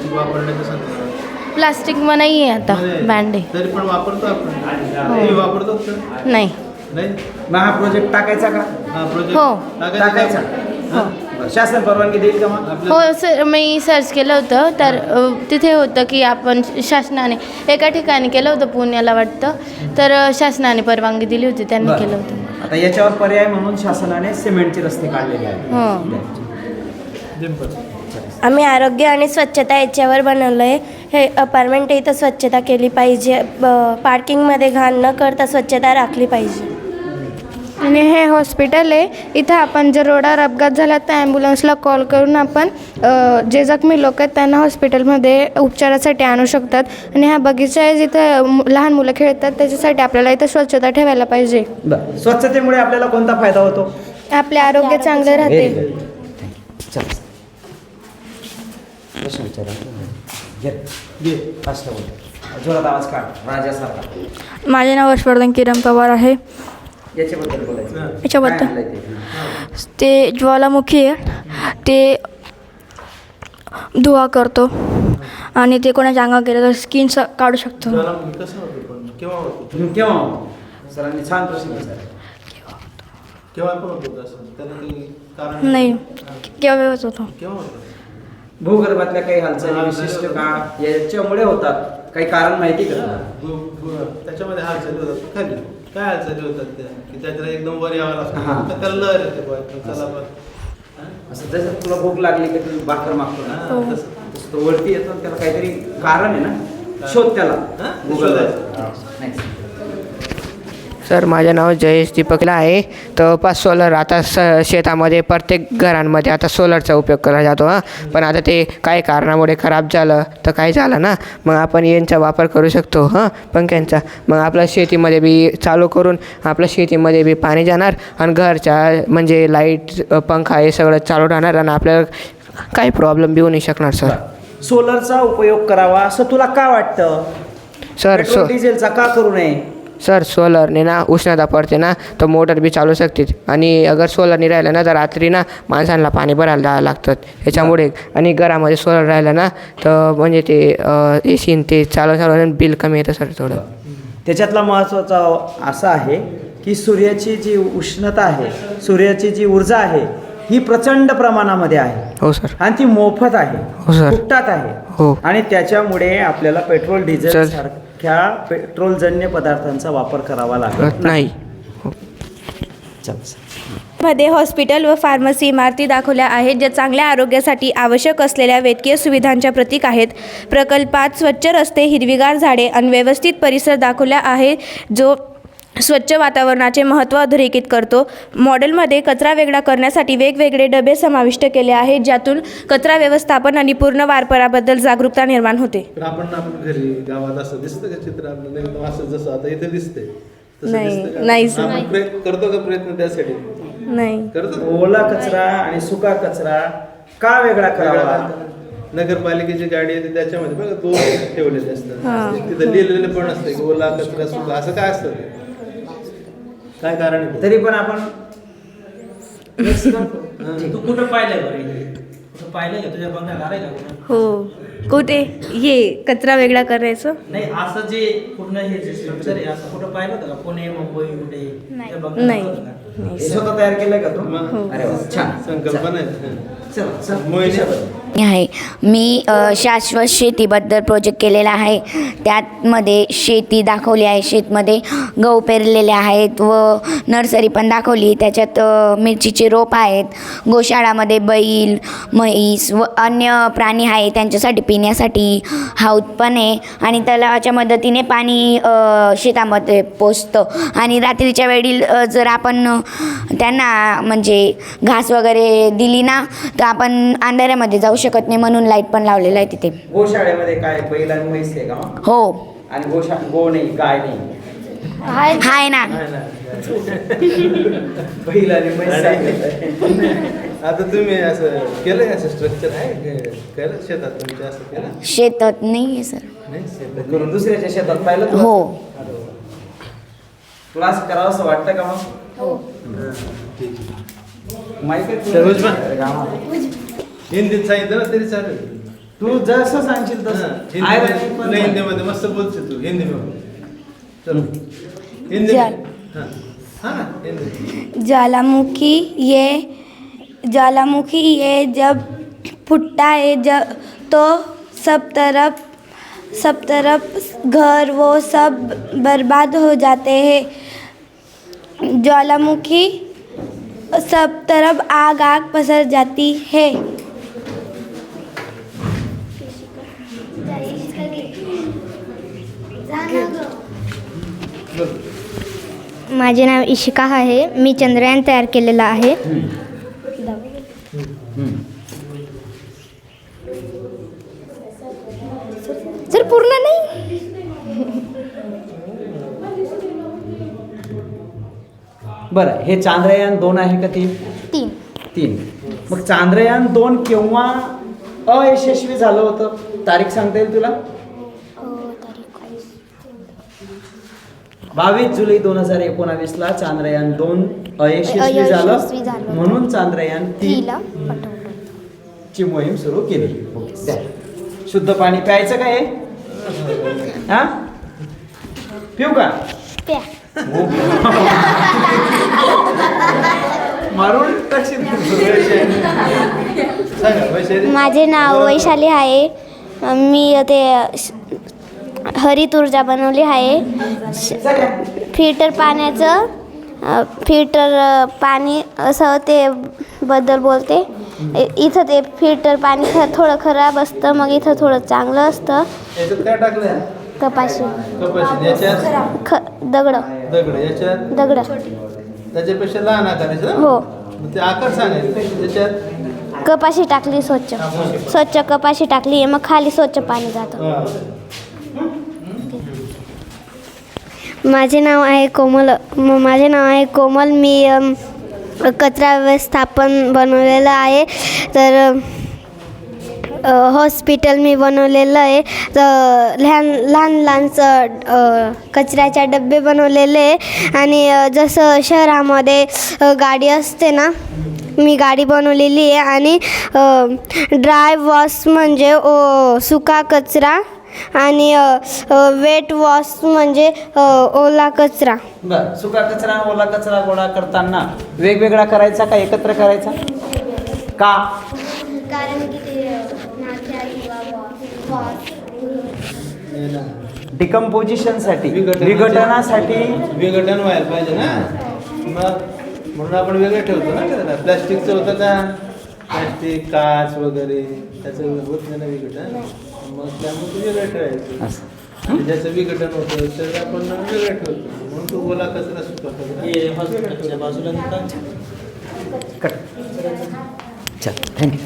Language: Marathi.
प्लास्टिक वापरण्याचं सांगितलं. प्लास्टिक मग नाही आहे आता, बँड आहे. तरी पण वापरतो आपण. तुम्ही वापरतो का? नाही. नाही. मग हा प्रोजेक्ट टाकायचा का? हा प्रोजेक्ट हो. टाकायचा. शासन परवानगी देईल का मग? हो सर, मी सर्च केलं होतं तर तिथे होतं की आपण शासनाने एका ठिकाणी केलं होतं, पुण्याला वाटतं, तर शासनाने परवानगी दिली होती, त्यांनी केलं होतं. आता याच्यावर पर्याय म्हणून शासनाने सिमेंटचे रस्ते काढलेले आहेत. आम्ही आरोग्य आणि स्वच्छता याच्यावर बनवलं आहे. हे अपार्टमेंट इथं स्वच्छता केली पाहिजे, पार्किंगमध्ये घाण न करता स्वच्छता राखली पाहिजे. आणि हे हॉस्पिटल आहे. इथं आपण जर रोडावर अपघात झाला तर ॲम्ब्युलन्सला कॉल करून आपण जे जखमी लोक आहेत त्यांना हॉस्पिटलमध्ये उपचारासाठी आणू शकतात. आणि हा बगीचा आहे जिथं लहान मुलं खेळतात, त्याच्यासाठी आपल्याला इथं स्वच्छता ठेवायला पाहिजे. स्वच्छतेमुळे आपल्याला कोणता फायदा होतो? आपले आरोग्य चांगले राहते. जोरात आवाज काढ राजासारखा. माझे नाव हर्षवर्धन किरण पवार आहे. याच्याबद्दल बोलायचं. याच्याबद्दल ते ज्वालामुखी आहे, ते धुवा करतो आणि ते कोणाच्या अंगावर गेलं तर स्किन काढू शकतो. कसं होतं पण केव्हा होतं? केव्हा सरांनी छान प्रश्न विचारला. केव्हा पण होतं असं? त्याला काही कारण नाही, केव्हा व्यवस्थित होतो. केव्हा होतं? भूगर्भातल्या काही हालचाली विशिष्ट का याच्यामुळे होतात? काही कारण माहिती का? त्याच्यामध्ये हालचाली होतात खाली. काय हालचाली होतात त्या की त्याच्याला एकदम वर यावं हां. लागतं तर त्याला लहर येते बघ. चला बघ. असं जसं तुला भूक लागली की तू भाकर मागतो ना, तसं तो वरती येतो आणि त्याला काहीतरी कारण आहे ना, शोध त्याला. नाही. सर माझं नाव जयेश दीपकला आहे. तर सोलर आता शेतामध्ये प्रत्येक घरांमध्ये आता सोलरचा उपयोग केला जातो. पण आता ते काही कारणामुळे खराब झालं तर काय झालं ना, मग आपण यांचा वापर करू शकतो पंख्यांचा. मग आपल्या शेतीमध्ये बी चालू करून आपल्या शेतीमध्ये बी पाणी जाणार आणि घरच्या म्हणजे लाईट पंखा हे सगळं चालू राहणार आणि आपल्याला काही प्रॉब्लेम बी होऊ नाही शकणार. सर सोलरचा उपयोग करावा असं तुला का वाटतं? सर डिझेलचा का करू नये? सर सोलरने ना उष्णता पडते ना, तर मोटर बी चालू शकते. आणि अगर सोलर नाही राहिलं ना तर रात्री ना माणसांना पाणी भरायला द्यावं लागतं ह्याच्यामुळे. आणि घरामध्ये सोलर राहिलं ना तर म्हणजे ते एसी ते चालू बिल कमी येतं सर थोडं. त्याच्यातला महत्त्वाचा असा आहे की सूर्याची जी उष्णता आहे, सूर्याची जी ऊर्जा आहे ही प्रचंड प्रमाणामध्ये आहे. हो सर. आणि ती मोफत आहे. हो सर. फुकटात आहे. हो. आणि त्याच्यामुळे आपल्याला पेट्रोल डिझेल सारख्या पेट्रोलजन्य पदार्थांचा वापर करावा लागत नाही. मध्ये हॉस्पिटल व फार्मसी इमारती दाखवल्या आहेत ज्या चांगल्या आरोग्यासाठी आवश्यक असलेल्या वैद्यकीय सुविधांच्या प्रतीक आहेत. प्रकल्पात स्वच्छ रस्ते, हिरवीगार झाडे आणि व्यवस्थित परिसर दाखवला आहे जो स्वच्छ वातावरणाचे महत्त्व अधोरेखित करतो. मॉडेलमध्ये कचरा वेगळा करण्यासाठी वेगवेगळे डबे समाविष्ट केले आहेत ज्यातून कचरा व्यवस्थापन आणि पूर्ण वापराबद्दल जागरूकता निर्माण होते. पण आपण घरी गावात असं दिसतं का चित्र आपल्याला एकदम असं जसं आता इथे दिसते नाही सर. करतो का प्रयत्न त्यासाठी? नाही करतो. ओला कचरा आणि सुका कचरा का वेगळा करावा? नगरपालिकेची गाडी येते त्याच्यामध्ये बघा दोन ठेवलेले असतात. तिथं लिहिलेलं पण असतं की ओला कचरा सुका असं काय असतं? काय कारण आहे? तरी पण आपण तू कुठं पाहिलंय बरं? कुठं पाहिलंय का? तुझ्या बघण्यात आलंय का? हो. कुठे हे कचरा वेगळा करायचं? नाही, असं जे पूर्ण हे जे स्ट्रक्चर आहे असं कुठं पाहिलं होतं का? पुणे, मुंबई कुठे? नाही. हे स्वतः तयार केलंय का तू? अरे वा, छान. संकल्पना आहे. आहे. मी शाश्वत शेतीबद्दल प्रोजेक्ट केलेला आहे. त्यामध्ये शेती दाखवली आहे. शेतमध्ये गहू पेरलेले आहेत व नर्सरी पण दाखवली. त्याच्यात मिरचीचे रोप आहेत. गोशाळामध्ये बैल, म्हैस व अन्य प्राणी आहे त्यांच्यासाठी पिण्यासाठी हौद पण आहे. आणि तलावाच्या मदतीने पाणी शेतामध्ये पोचतं. आणि रात्रीच्या वेळी जर आपण त्यांना म्हणजे घास वगैरे दिली ना तर आपण अंधाऱ्यामध्ये जाऊ शकत नाही, म्हणून लाईट पण लावलेला आहे तिथे. गोशाळेमध्ये काय बैल आणि म्हैस आहे का? हो. आणि गो नाही, गाय नाही, हाय ना. बैल आणि म्हैस आहे. आता तुम्ही असं केलंय असं स्ट्रक्चर आहे केलं शेतात तुमच्या असं केलं? शेतात नाही आहे सर. नाही शेतात करून दुसऱ्याच्या शेतात पाहिलं? हो. तुला असं करावं असं वाटतं का मग? हो. माहिती हिंदीत सांगितलं ना तरी चालेल. तू जसं सांगशील तसं आयरन पण हिंदीमध्ये मस्त बोलते तू हिंदीमध्ये. चलो हिंदी जाल. हाँ हिंदी. ज्वालामुखी ये जब फूटता है जब तो सब तरफ घर वो सब बर्बाद हो जाते हैं. ज्वालामुखी सब तरफ आग पसर जाती है. माझे नाव इशिका आहे. मी चंद्रयान तयार केलेलं आहे. सर पूर्ण नाही. बरं, हे चांद्रयान 2 आहे का 3? 3. मग चांद्रयान 2 केव्हा अयशस्वी झालं होतं? तारीख सांगता येईल तुला? 22 जुलै 2019 ला चांद्रयान 2 अयशस्वी झालं, म्हणून चांद्रयान 3 ची मोहीम सुरू केली. द्या. शुद्ध पाणी प्यायचं का हे? हा, पिऊ का? मारून टाकशील. सांगा वैशाली. माझे नाव वैशाली आहे. मी ते हरित ऊर्जा बनवली आहे. फिल्टर पाणी असं ते बद्दल बोलते. इथं ते फिल्टर पाणी थोडं खराब असतं, मग इथं थोडं चांगलं असतं. याच्यात काय टाकलं? कपाशी, याच्यात दगड, याच्यात दगड. त्याच्यापेक्षा लहान आकाराचं ना? हो. मग ते आकार सांगायचं. त्याच्यात कपाशी टाकली, स्वच्छ कपाशी टाकली, मग खाली स्वच्छ पाणी जातं. माझे नाव आहे कोमल. मी कचरा व्यवस्थापन बनवलेलं आहे. तर हॉस्पिटल मी बनवलेलं आहे. तर लहान कचऱ्याच्या डबे बनवलेले आहे. आणि जसं शहरामध्ये गाडी असते ना, मी गाडी बनवलेली आहे. आणि ड्राय वॉश म्हणजे सुका कचरा, आणि वेट वॉश म्हणजे ओला कचरा. बरं, सुका कचरा ओला कचरा गोळा करताना वेगवेगळा करायचा का एकत्र करायचा का? कारण की ते डिकम्पोजिशनसाठी, विघटनासाठी विघटन व्हायला पाहिजे ना. मग म्हणून आपण वेगळं ठेवतो ना. त्याला प्लॅस्टिकचं होतं का? प्लॅस्टिक, काच वगैरे त्याचं होत नाही ना विघटन. मग त्यामुळे ते वेगळं ठेवायचं. आणि ज्याचं विघटन होतं तर आपण वेगळं ठेवतो. म्हणून तो ओला कचरा सुका कचरा हे हॉस्पिटलच्या बाजूला कट. चल, थँक्यू.